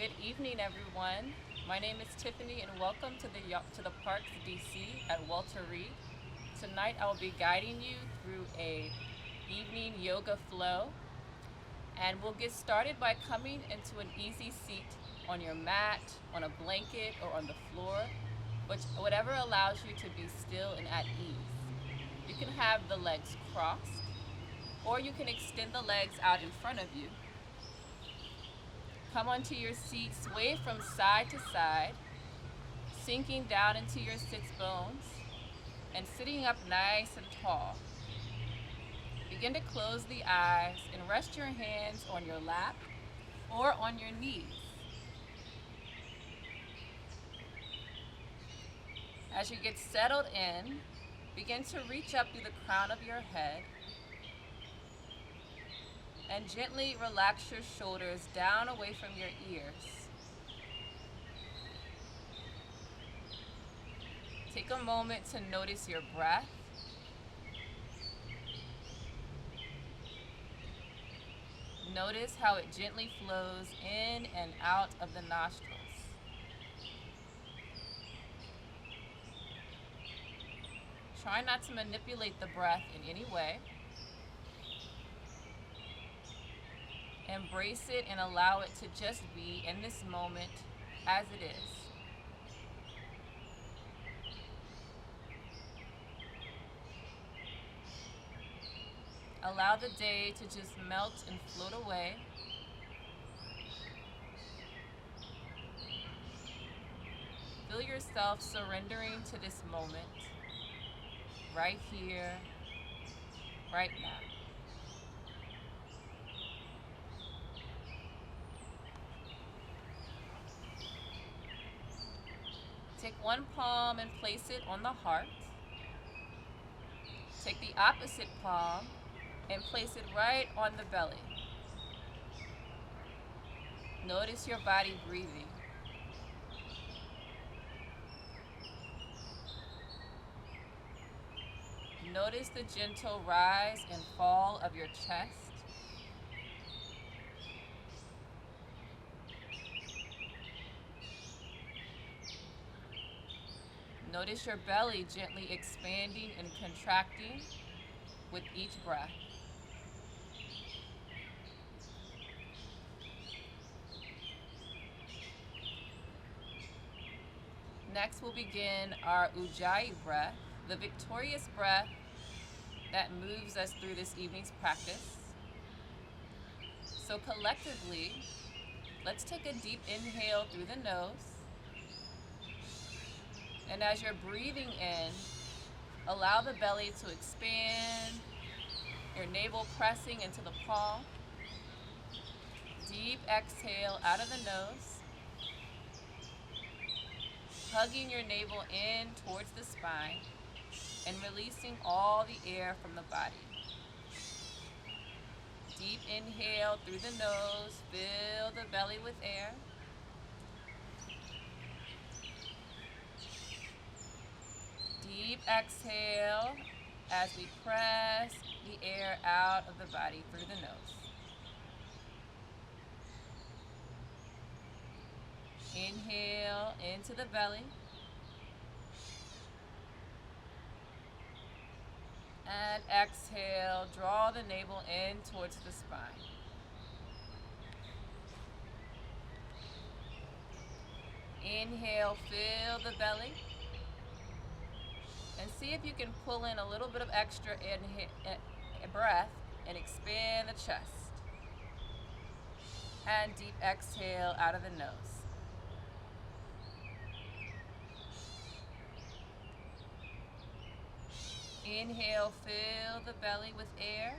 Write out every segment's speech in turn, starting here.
Good evening, everyone. My name is Tiffany, and welcome to the Parks DC at Walter Reed. Tonight, I will be guiding you through a evening yoga flow, and we'll get started by coming into an easy seat on your mat, on a blanket, or on the floor, whatever allows you to be still and at ease. You can have the legs crossed, or you can extend the legs out in front of you. Come onto your seat, sway from side to side, sinking down into your sits bones and sitting up nice and tall. Begin to close the eyes and rest your hands on your lap or on your knees. As you get settled in, begin to reach up through the crown of your head and gently relax your shoulders down away from your ears. Take a moment to notice your breath. Notice how it gently flows in and out of the nostrils. Try not to manipulate the breath in any way. Embrace it and allow it to just be in this moment as it is. Allow the day to just melt and float away. Feel yourself surrendering to this moment, right here, right now. Take one palm and place it on the heart. Take the opposite palm and place it right on the belly. Notice your body breathing. Notice the gentle rise and fall of your chest. Notice your belly gently expanding and contracting with each breath. Next, we'll begin our Ujjayi breath, the victorious breath that moves us through this evening's practice. So collectively, let's take a deep inhale through the nose. And as you're breathing in, allow the belly to expand, your navel pressing into the palm. Deep exhale out of the nose, hugging your navel in towards the spine and releasing all the air from the body. Deep inhale through the nose, fill the belly with air. Deep exhale as we press the air out of the body through the nose. Inhale into the belly. And exhale, draw the navel in towards the spine. Inhale, fill the belly. And see if you can pull in a little bit of extra breath and expand the chest. And deep exhale out of the nose. Inhale, fill the belly with air.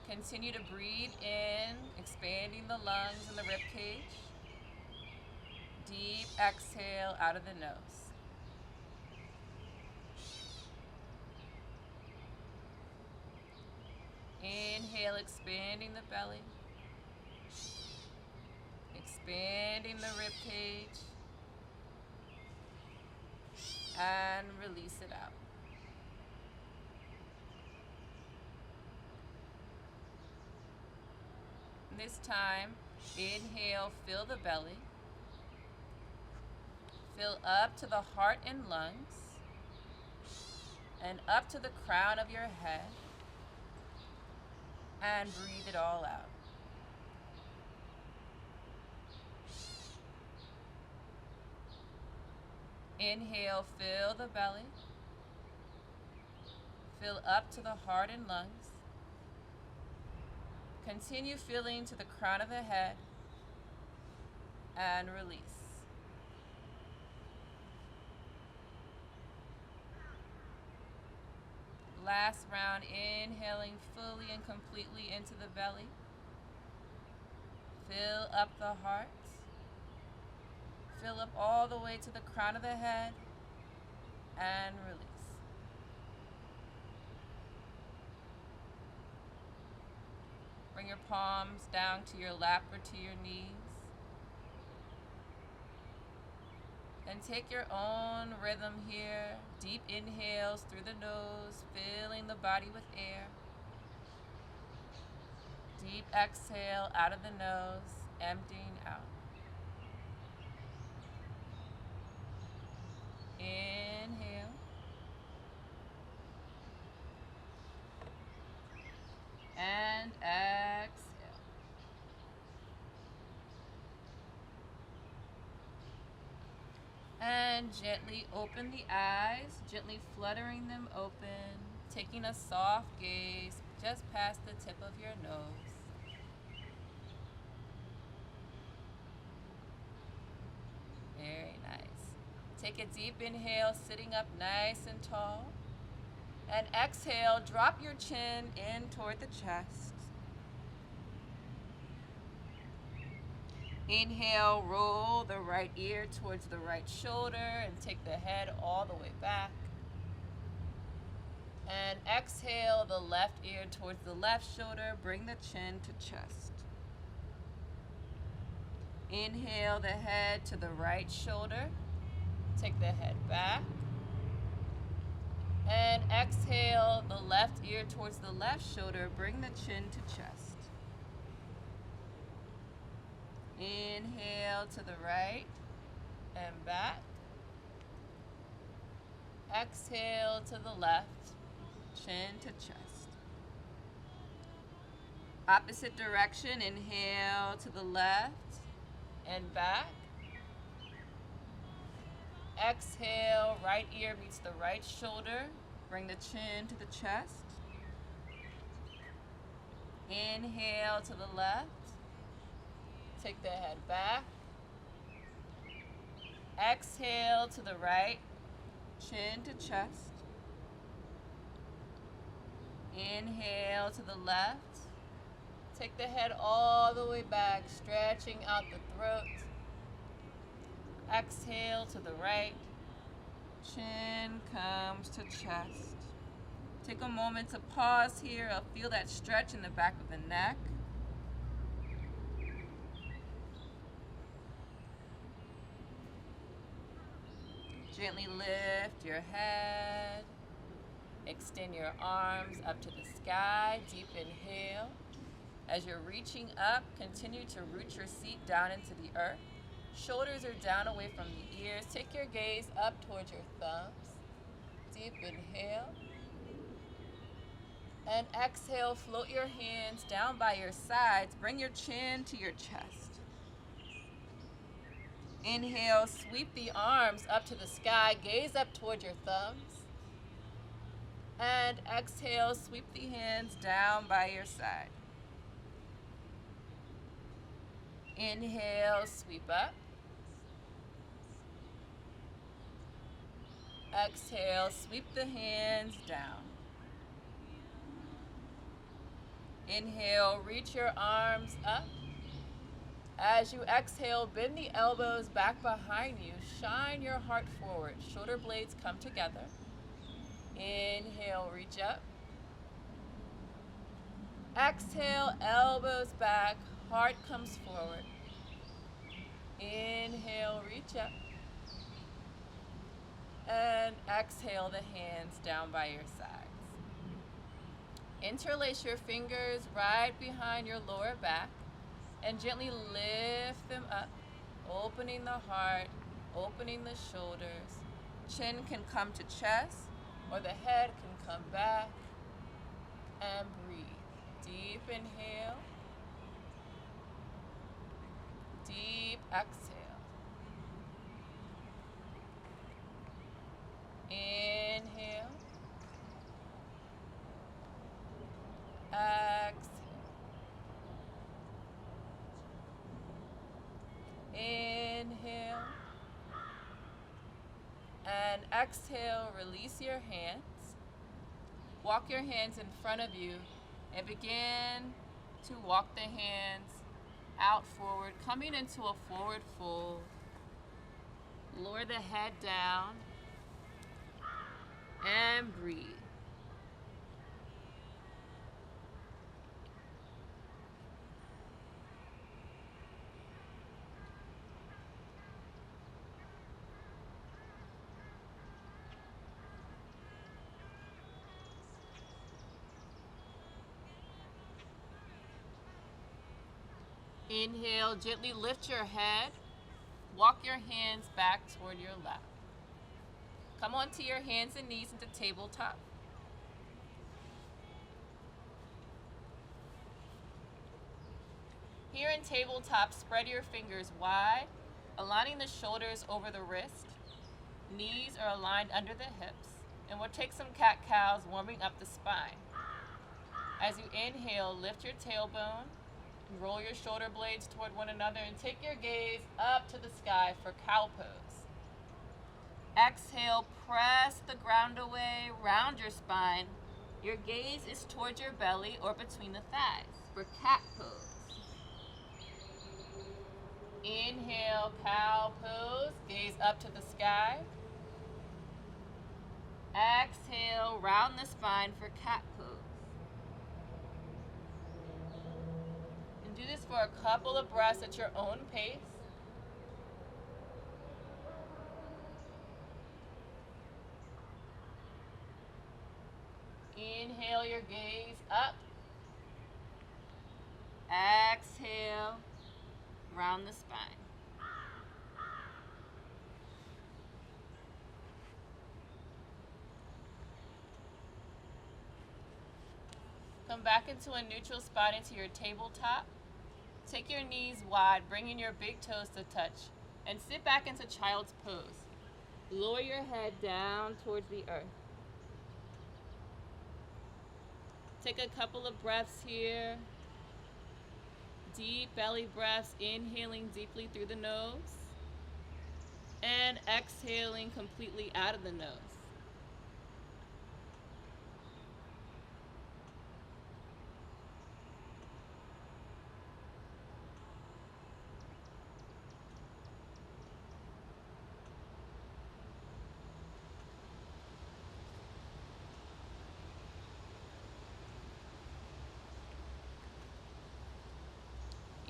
Continue to breathe in, expanding the lungs and the rib cage. Deep exhale out of the nose. Inhale, expanding the belly. Expanding the rib cage. And release it out. This time, Inhale, fill the belly. Fill up to the heart and lungs, and up to the crown of your head, and breathe it all out. Inhale, fill the belly. Fill up to the heart and lungs. Continue filling to the crown of the head, and release. Last round, inhaling fully and completely into the belly. Fill up the heart. Fill up all the way to the crown of the head, and release. Bring your palms down to your lap or to your knees. And take your own rhythm here. Deep inhales through the nose, filling the body with air. Deep exhale out of the nose, emptying out. Inhale. And exhale. And gently open the eyes, gently fluttering them open, taking a soft gaze just past the tip of your nose. Very nice. Take a deep inhale, sitting up nice and tall. And exhale, drop your chin in toward the chest. Inhale, roll the right ear towards the right shoulder and take the head all the way back. And exhale, the left ear towards the left shoulder, bring the chin to chest. Inhale the head to the right shoulder, take the head back. And exhale, the left ear towards the left shoulder, bring the chin to chest. Inhale to the right and back. Exhale to the left, chin to chest. Opposite direction, inhale to the left and back. Exhale, right ear meets the right shoulder. Bring the chin to the chest. Inhale to the left. Take the head back. Exhale to the right, chin to chest. Inhale to the left. Take the head all the way back, stretching out the throat. Exhale to the right, chin comes to chest. Take a moment to pause here. Feel that stretch in the back of the neck. Gently lift your head. Extend your arms up to the sky. Deep inhale. As you're reaching up, continue to root your seat down into the earth. Shoulders are down away from the ears. Take your gaze up towards your thumbs. Deep inhale. And exhale, float your hands down by your sides. Bring your chin to your chest. Inhale, sweep the arms up to the sky. Gaze up toward your thumbs. And exhale, sweep the hands down by your side. Inhale, sweep up. Exhale, sweep the hands down. Inhale, reach your arms up. As you exhale, bend the elbows back behind you. Shine your heart forward. Shoulder blades come together. Inhale, reach up. Exhale, elbows back. Heart comes forward. Inhale, reach up. And exhale the hands down by your sides. Interlace your fingers right behind your lower back. And gently lift them up, opening the heart, opening the shoulders. Chin can come to chest, or the head can come back. And breathe. Deep inhale. Deep exhale. Inhale. Exhale. Inhale. And exhale, release your hands. Walk your hands in front of you and begin to walk the hands out forward, coming into a forward fold. Lower the head down and breathe. Inhale, gently lift your head. Walk your hands back toward your left. Come onto your hands and knees into tabletop. Here in tabletop, spread your fingers wide, aligning the shoulders over the wrist. Knees are aligned under the hips, and we'll take some cat-cows, warming up the spine. As you inhale, lift your tailbone, roll your shoulder blades toward one another, and take your gaze up to the sky for cow pose. Exhale, press the ground away, round your spine. Your gaze is towards your belly or between the thighs for cat pose. Inhale, cow pose, gaze up to the sky. Exhale, round the spine for cat pose. And do this for a couple of breaths at your own pace. Inhale your gaze up. Exhale, round the spine. Come back into a neutral spot into your tabletop. Take your knees wide, bringing your big toes to touch, and sit back into child's pose. Lower your head down towards the earth. Take a couple of breaths here. Deep belly breaths, inhaling deeply through the nose and exhaling completely out of the nose.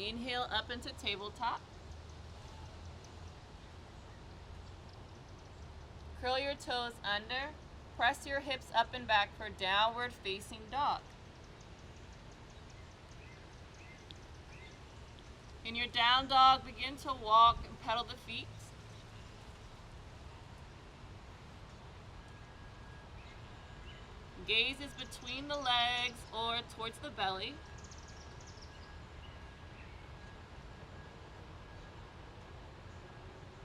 Inhale up into tabletop. Curl your toes under. Press your hips up and back for downward facing dog. In your down dog, begin to walk and pedal the feet. Gaze is between the legs or towards the belly.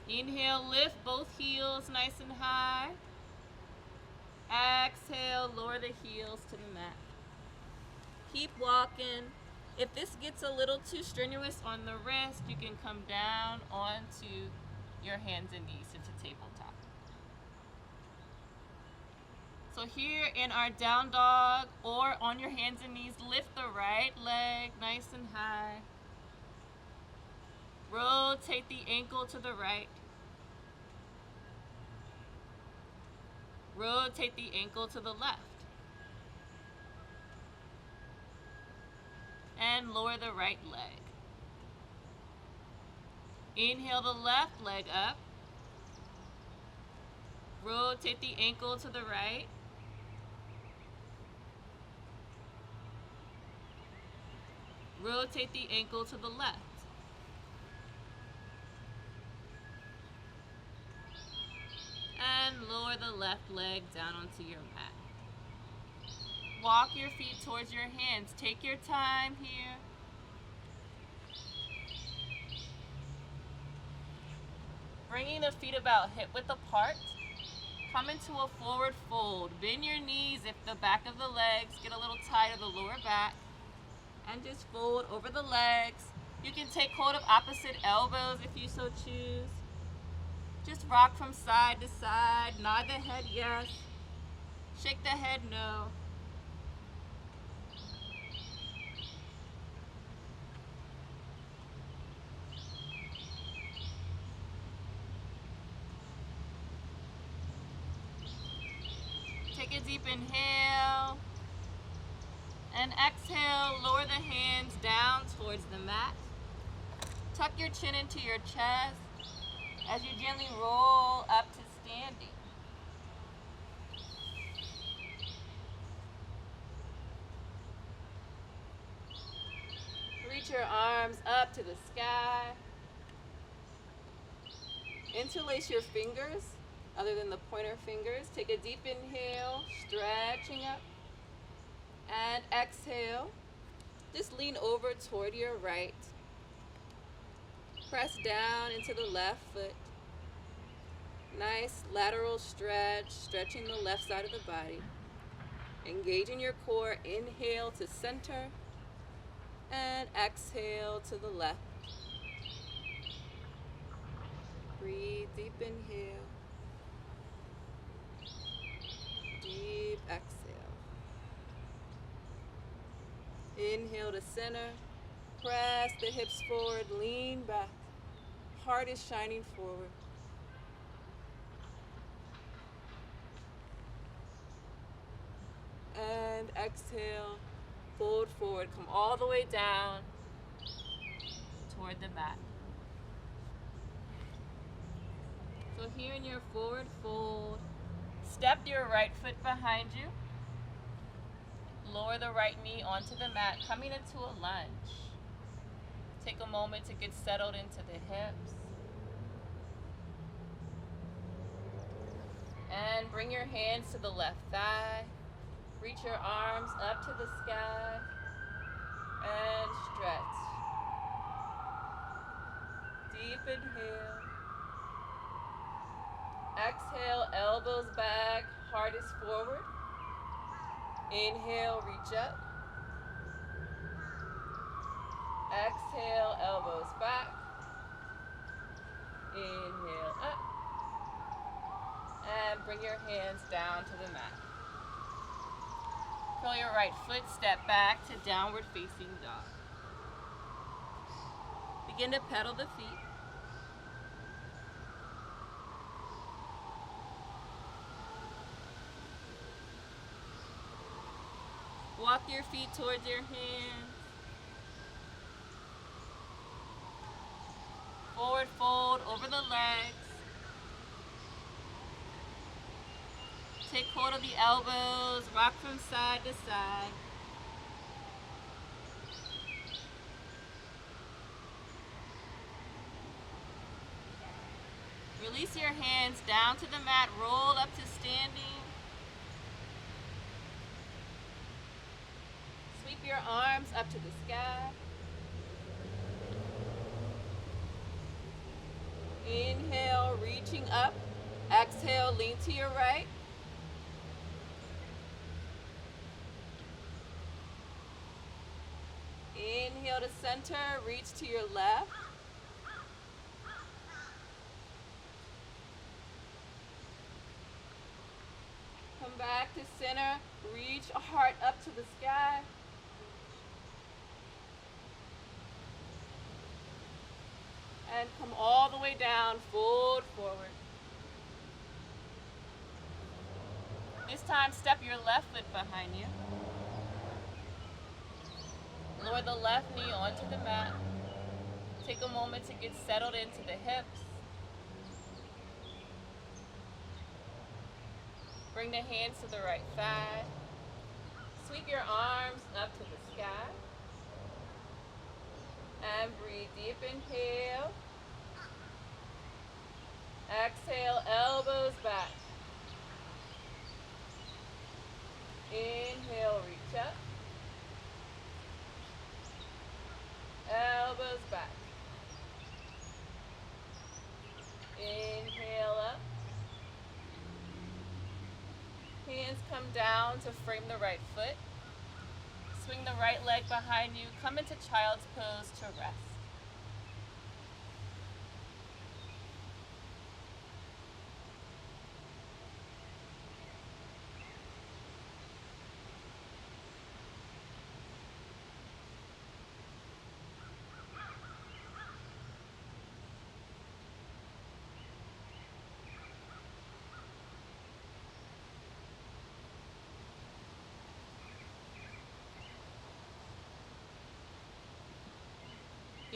Inhale, lift both heels nice and high. Exhale, lower the heels to the mat. Keep walking. If this gets a little too strenuous on the wrist, you can come down onto your hands and knees into tabletop. So here in our down dog or on your hands and knees, lift the right leg nice and high. Rotate the ankle to the right. Rotate the ankle to the left. And lower the right leg. Inhale the left leg up. Rotate the ankle to the right. Rotate the ankle to the left. And lower the left leg down onto your mat. Walk your feet towards your hands. Take your time here. Bringing the feet about hip width apart. Come into a forward fold. Bend your knees if the back of the legs get a little tight of the lower back. And just fold over the legs. You can take hold of opposite elbows if you so choose. Just rock from side to side. Nod the head yes. Shake the head no. Take a deep inhale. And exhale, lower the hands down towards the mat. Tuck your chin into your chest as you gently roll up to standing. Reach your arms up to the sky. Interlace your fingers, other than the pointer fingers. Take a deep inhale, stretching up. And exhale. Just lean over toward your right. Press down into the left foot. Nice lateral stretch, stretching the left side of the body. Engaging your core. Inhale to center. And exhale to the left. Breathe, deep inhale. Deep exhale. Inhale to center. Press the hips forward, lean back. Heart is shining forward. And exhale, fold forward. Come all the way down toward the mat. So here in your forward fold, step your right foot behind you. Lower the right knee onto the mat, coming into a lunge. Take a moment to get settled into the hips. And bring your hands to the left thigh. Reach your arms up to the sky. And stretch. Deep inhale. Exhale, elbows back, heart is forward. Inhale, reach up. Exhale, elbows back. Inhale, up. And bring your hands down to the mat. Curl your right foot, step back to downward facing dog. Begin to pedal the feet. Walk your feet towards your hands. Forward fold over the legs. Take hold of the elbows, rock from side to side. Release your hands down to the mat, roll up to standing. Sweep your arms up to the sky. Inhale, reaching up. Exhale, lean to your right. Inhale to center, reach to your left. Come back to center, reach a heart up to the sky. And come all the way down, fold forward. This time, step your left foot behind you. Lower the left knee onto the mat. Take a moment to get settled into the hips. Bring the hands to the right thigh. Sweep your arms up to the sky. And breathe deep. Inhale. Exhale, elbows back. Inhale, reach up. Elbows back. Inhale up. Hands come down to frame the right foot. Swing the right leg behind you. Come into child's pose to rest.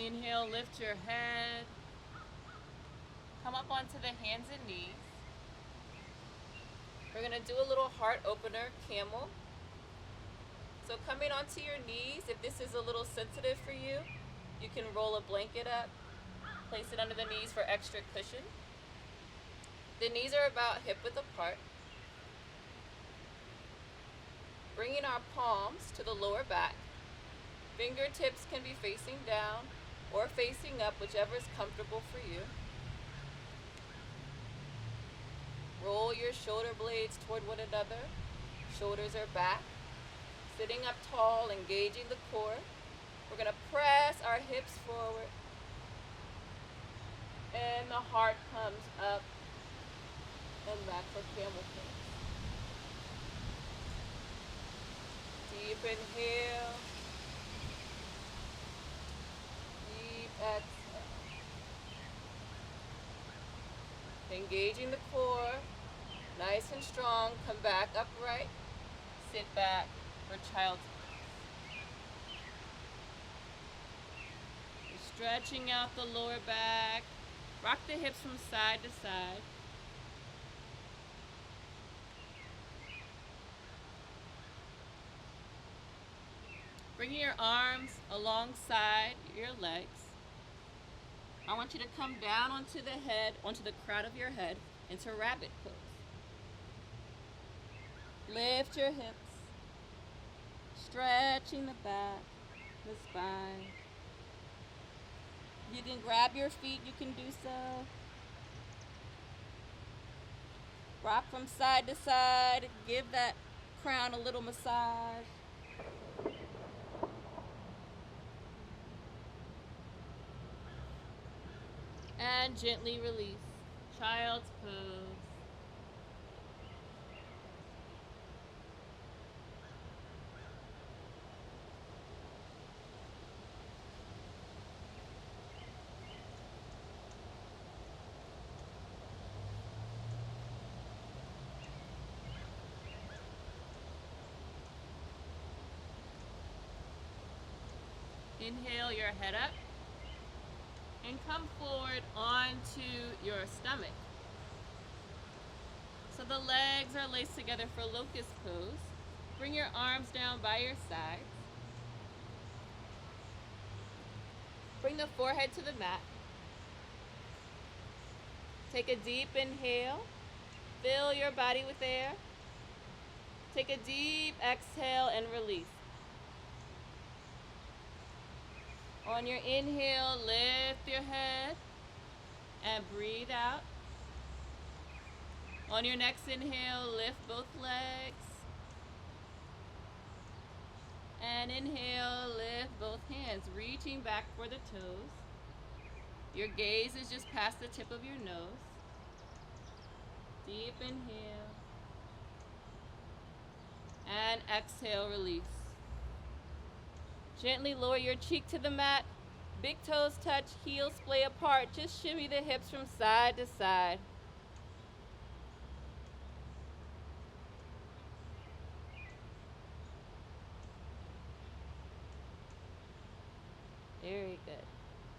Inhale, lift your head. Come up onto the hands and knees. We're going to do a little heart opener, camel. So coming onto your knees, if this is a little sensitive for you, you can roll a blanket up, place it under the knees for extra cushion. The knees are about hip width apart. Bringing our palms to the lower back. Fingertips can be facing down or facing up, whichever is comfortable for you. Roll your shoulder blades toward one another. Shoulders are back. Sitting up tall, engaging the core. We're going to press our hips forward. And the heart comes up and back for camel pose. Deep inhale. Deep exhale. Engaging the core. Nice and strong. Come back upright. Sit back for child's pose. You're stretching out the lower back. Rock the hips from side to side. Bringing your arms alongside your legs. I want you to come down onto the head, onto the crown of your head, into rabbit pose. Lift your hips, stretching the back, the spine. You can grab your feet, you can do so. Rock from side to side, give that crown a little massage. And gently release. Child's pose. Inhale your head up. And come forward onto your stomach. So the legs are laced together for locust pose. Bring your arms down by your sides. Bring the forehead to the mat. Take a deep inhale. Fill your body with air. Take a deep exhale and release. On your inhale, lift your head and breathe out. On your next inhale, lift both legs. And inhale, lift both hands, reaching back for the toes. Your gaze is just past the tip of your nose. Deep inhale. And exhale, release. Gently lower your cheek to the mat. Big toes touch, heels splay apart. Just shimmy the hips from side to side. Very good.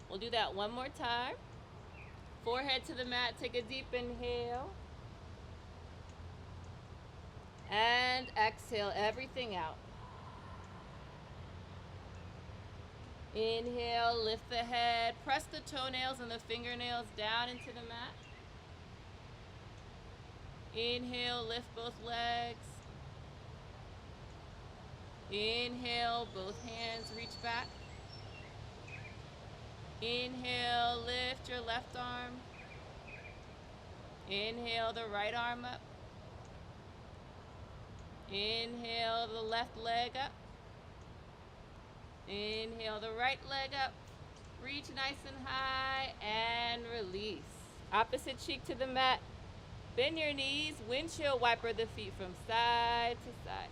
We'll do that one more time. Forehead to the mat, take a deep inhale. And exhale everything out. Inhale, lift the head. Press the toenails and the fingernails down into the mat. Inhale, lift both legs. Inhale, both hands reach back. Inhale, lift your left arm. Inhale, the right arm up. Inhale, the left leg up. Inhale, the right leg up. Reach nice and high and release. Opposite cheek to the mat. Bend your knees, windshield wiper the feet from side to side.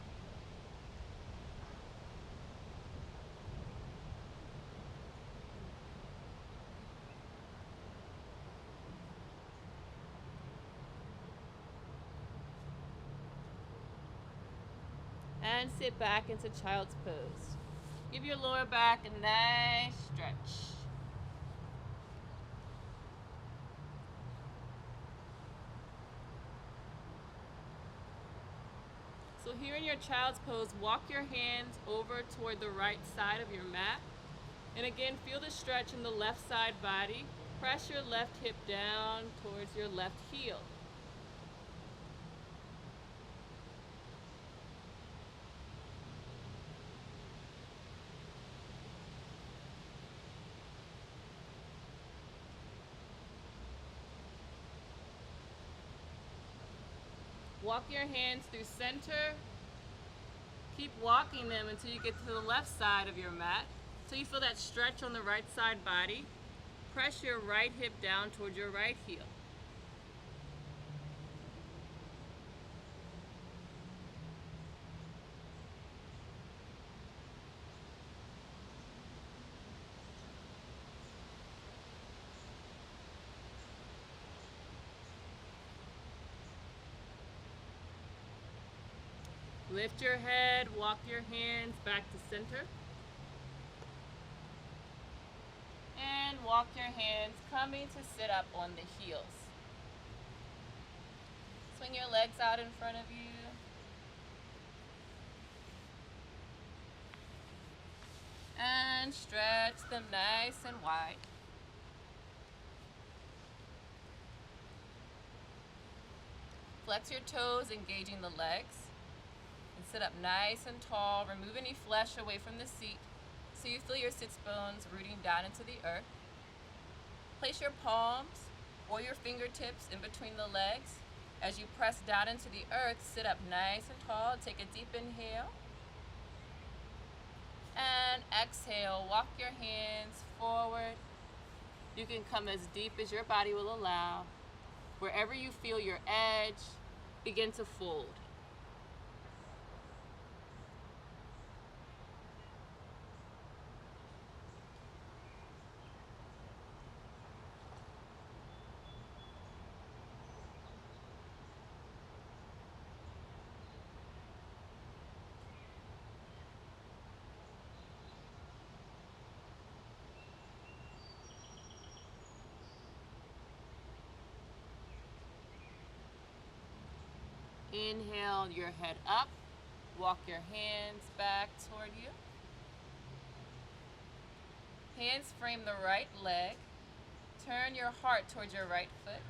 And sit back into child's pose. Give your lower back a nice stretch. So here in your child's pose, walk your hands over toward the right side of your mat. And again, feel the stretch in the left side body. Press your left hip down towards your left heel. Walk your hands through center. Keep walking them until you get to the left side of your mat. So you feel that stretch on the right side body. Press your right hip down towards your right heel. Lift your head, walk your hands back to center. And walk your hands coming to sit up on the heels. Swing your legs out in front of you. And stretch them nice and wide. Flex your toes, engaging the legs. And sit up nice and tall. Remove any flesh away from the seat so you feel your sits bones rooting down into the earth. Place your palms or your fingertips in between the legs. As you press down into the earth, sit up nice and tall. Take a deep inhale. And exhale, walk your hands forward. You can come as deep as your body will allow. Wherever you feel your edge, begin to fold. Inhale your head up. Walk your hands back toward you. Hands frame the right leg. Turn your heart towards your right foot.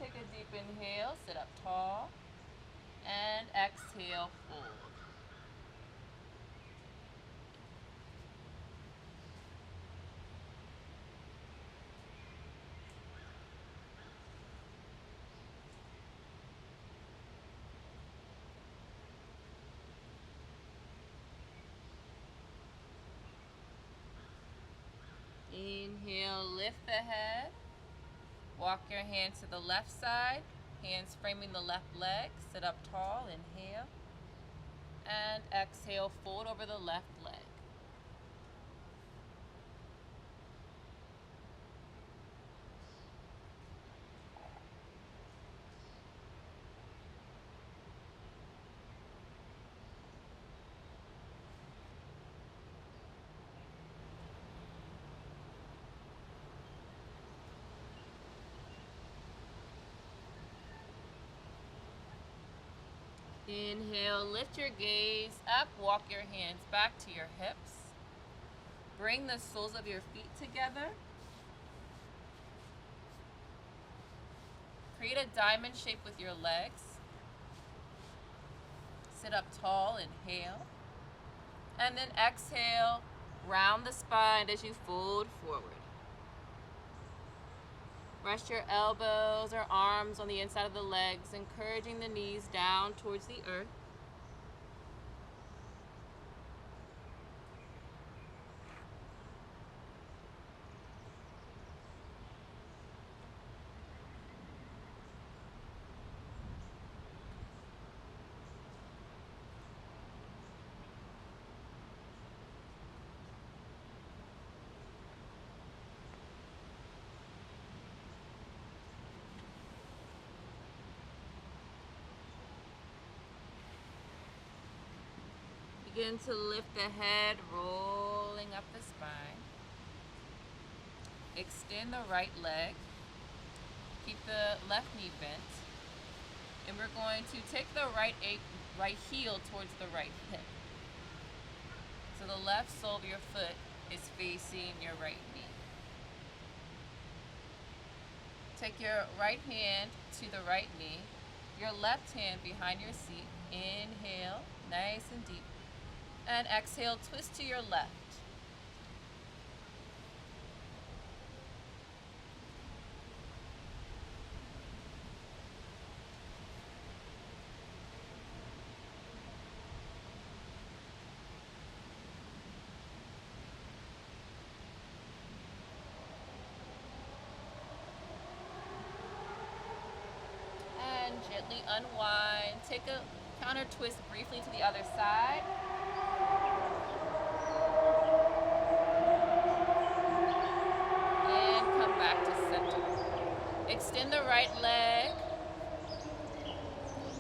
Take a deep inhale, sit up tall. And exhale, fold. Inhale, lift the head. Walk your hands to the left side. Hands framing the left leg. Sit up tall, inhale. And exhale, fold over the left leg. Inhale, lift your gaze up, walk your hands back to your hips. Bring the soles of your feet together. Create a diamond shape with your legs. Sit up tall, inhale. And then exhale, round the spine as you fold forward. Rest your elbows or arms on the inside of the legs, encouraging the knees down towards the earth. Begin to lift the head, rolling up the spine. Extend the right leg. Keep the left knee bent. And we're going to take the right heel towards the right hip. So the left sole of your foot is facing your right knee. Take your right hand to the right knee, your left hand behind your seat. Inhale, nice and deep. And exhale, twist to your left. And gently unwind. Take a counter twist briefly to the other side. Back to center. Extend the right leg.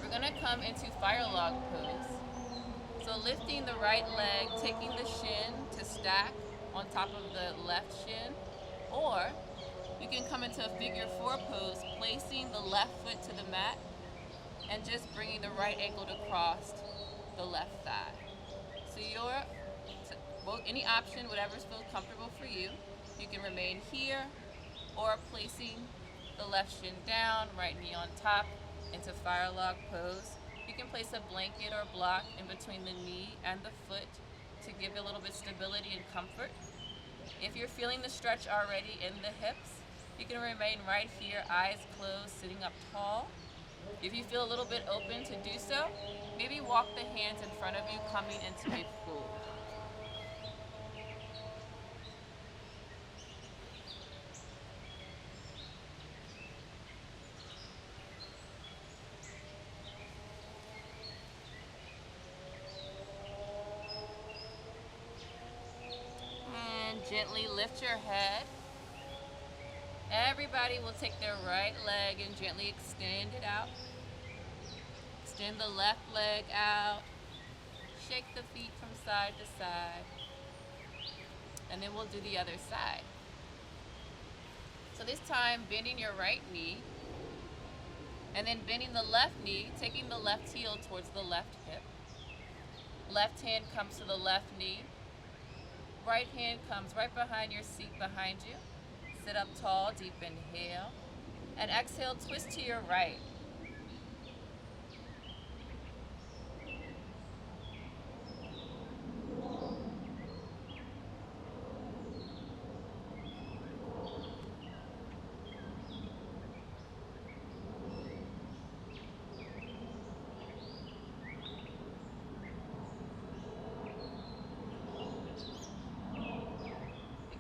We're going to come into fire log pose. So lifting the right leg, taking the shin to stack on top of the left shin. Or you can come into a figure four pose, placing the left foot to the mat and just bringing the right ankle to cross the left thigh. So any option, whatever feels comfortable for you. You can remain here, or placing the left shin down, right knee on top, into fire log pose. You can place a blanket or block in between the knee and the foot to give a little bit of stability and comfort. If you're feeling the stretch already in the hips, you can remain right here, eyes closed, sitting up tall. If you feel a little bit open to do so, maybe walk the hands in front of you, coming into a fold. Gently lift your head. Everybody will take their right leg and gently extend it out. Extend the left leg out. Shake the feet from side to side. And then we'll do the other side. So this time, bending your right knee. And then bending the left knee, taking the left heel towards the left hip. Left hand comes to the left knee. Right hand comes right behind your seat behind you. Sit up tall, deep inhale. And exhale, twist to your right.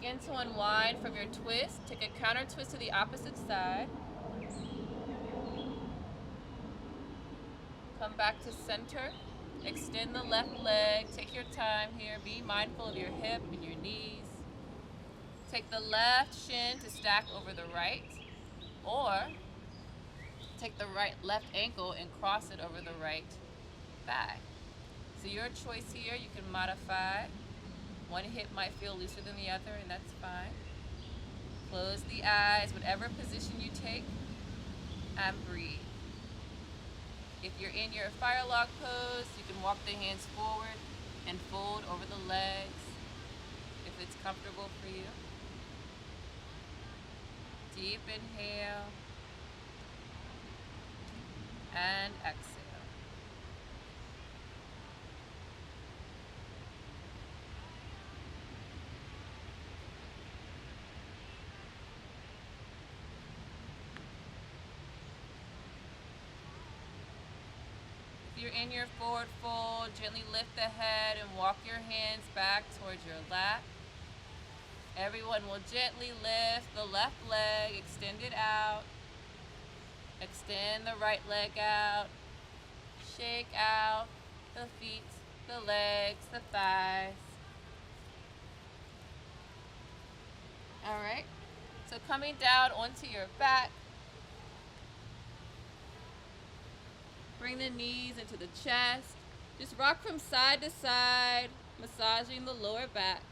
Begin to unwind from your twist. Take a counter twist to the opposite side. Come back to center. Extend the left leg. Take your time here. Be mindful of your hip and your knees. Take the left shin to stack over the right. Or take the left ankle and cross it over the right thigh. So your choice here, you can modify. One hip might feel looser than the other, and that's fine. Close the eyes, whatever position you take, and breathe. If you're in your fire log pose, you can walk the hands forward and fold over the legs. If if it's comfortable for you. Deep inhale and exhale. If you're in your forward fold, gently lift the head and walk your hands back towards your lap. Everyone will gently lift the left leg, extend it out. Extend the right leg out. Shake out the feet, the legs, the thighs. Alright, so coming down onto your back. Bring the knees into the chest. Just rock from side to side, massaging the lower back.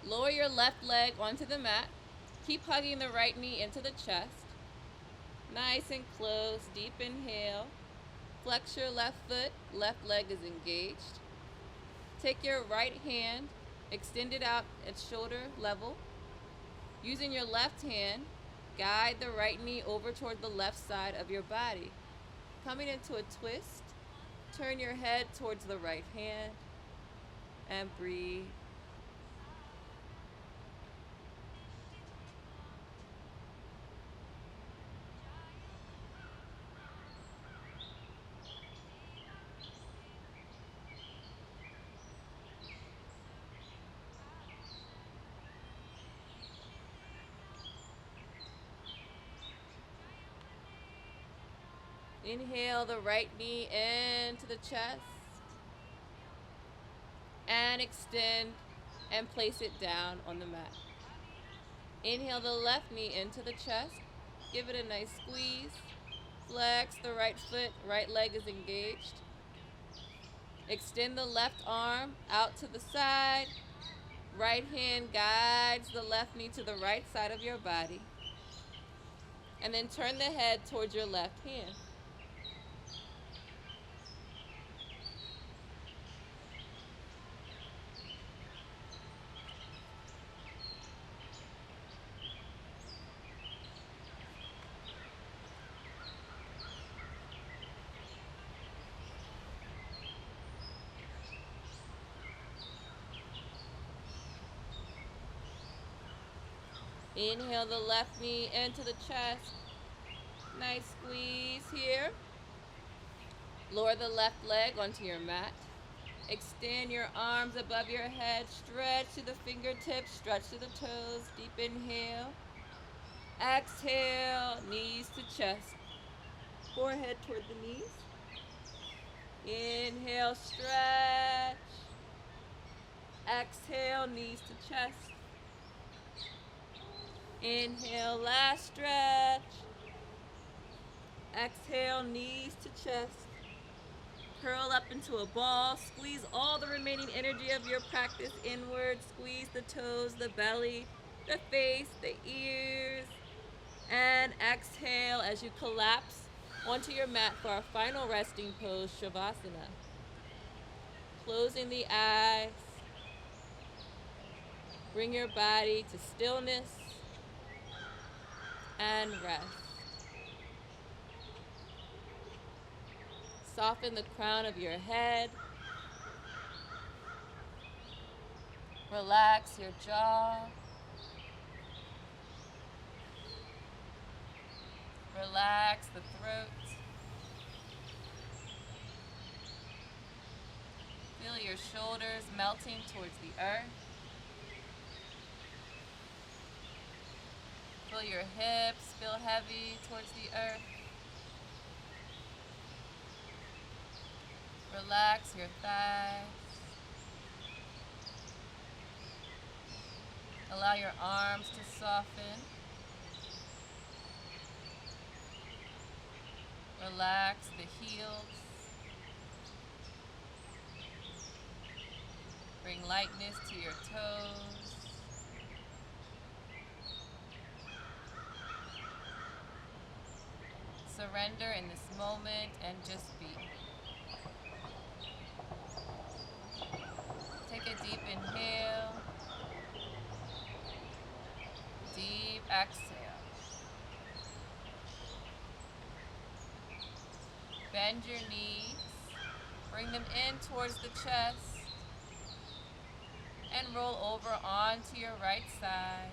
Lower your left leg onto the mat. Keep hugging the right knee into the chest. Nice and close. Deep inhale. Flex your left foot. Left leg is engaged. Take your right hand, extend it out at shoulder level. Using your left hand, guide the right knee over toward the left side of your body. Coming into a twist, turn your head towards the right hand and breathe. Inhale the right knee into the chest and extend and place it down on the mat. Inhale the left knee into the chest. Give it a nice squeeze. Flex the right foot, right leg is engaged. Extend the left arm out to the side. Right hand guides the left knee to the right side of your body. And then turn the head towards your left hand. Inhale the left knee into the chest. Nice squeeze here. Lower the left leg onto your mat. Extend your arms above your head. Stretch to the fingertips. Stretch to the toes. Deep inhale. Exhale. Knees to chest. Forehead toward the knees. Inhale, stretch. Exhale, knees to chest. Inhale, last stretch. Exhale, knees to chest. Curl up into a ball. Squeeze all the remaining energy of your practice inward. Squeeze the toes, the belly, the face, the ears. And exhale as you collapse onto your mat for our final resting pose, Shavasana. Closing the eyes. Bring your body to stillness and rest. Soften the crown of your head. Relax your jaw. Relax the throat. Feel your shoulders melting towards the earth. Feel your hips feel heavy towards the earth. Relax your thighs. Allow your arms to soften. Relax the heels. Bring lightness to your toes. surrender in this moment and just be. Take a deep inhale, deep exhale. Bend your knees, bring them in towards the chest, and roll over onto your right side.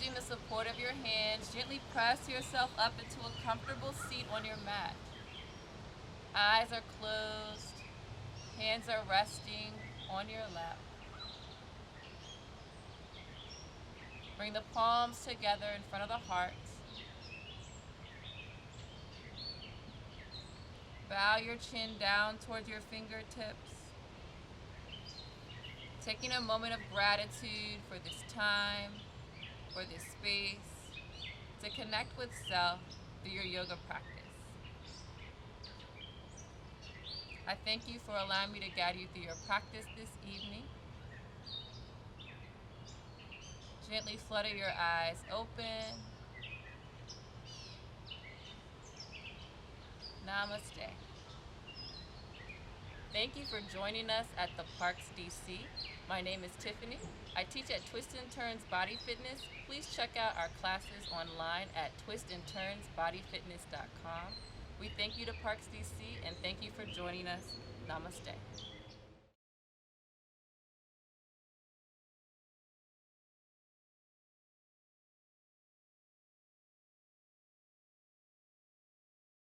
Using the support of your hands, gently press yourself up into a comfortable seat on your mat. Eyes are closed, hands are resting on your lap. Bring the palms together in front of the heart. Bow your chin down towards your fingertips. Taking a moment of gratitude for this time, for this space, to connect with self through your yoga practice. I thank you for allowing me to guide you through your practice this evening. Gently flutter your eyes open. Namaste. Thank you for joining us at the Parks DC. My name is Tiffany. I teach at Twist and Turns Body Fitness. Please check out our classes online at twistandturnsbodyfitness.com. We thank you to Parks DC and thank you for joining us. Namaste.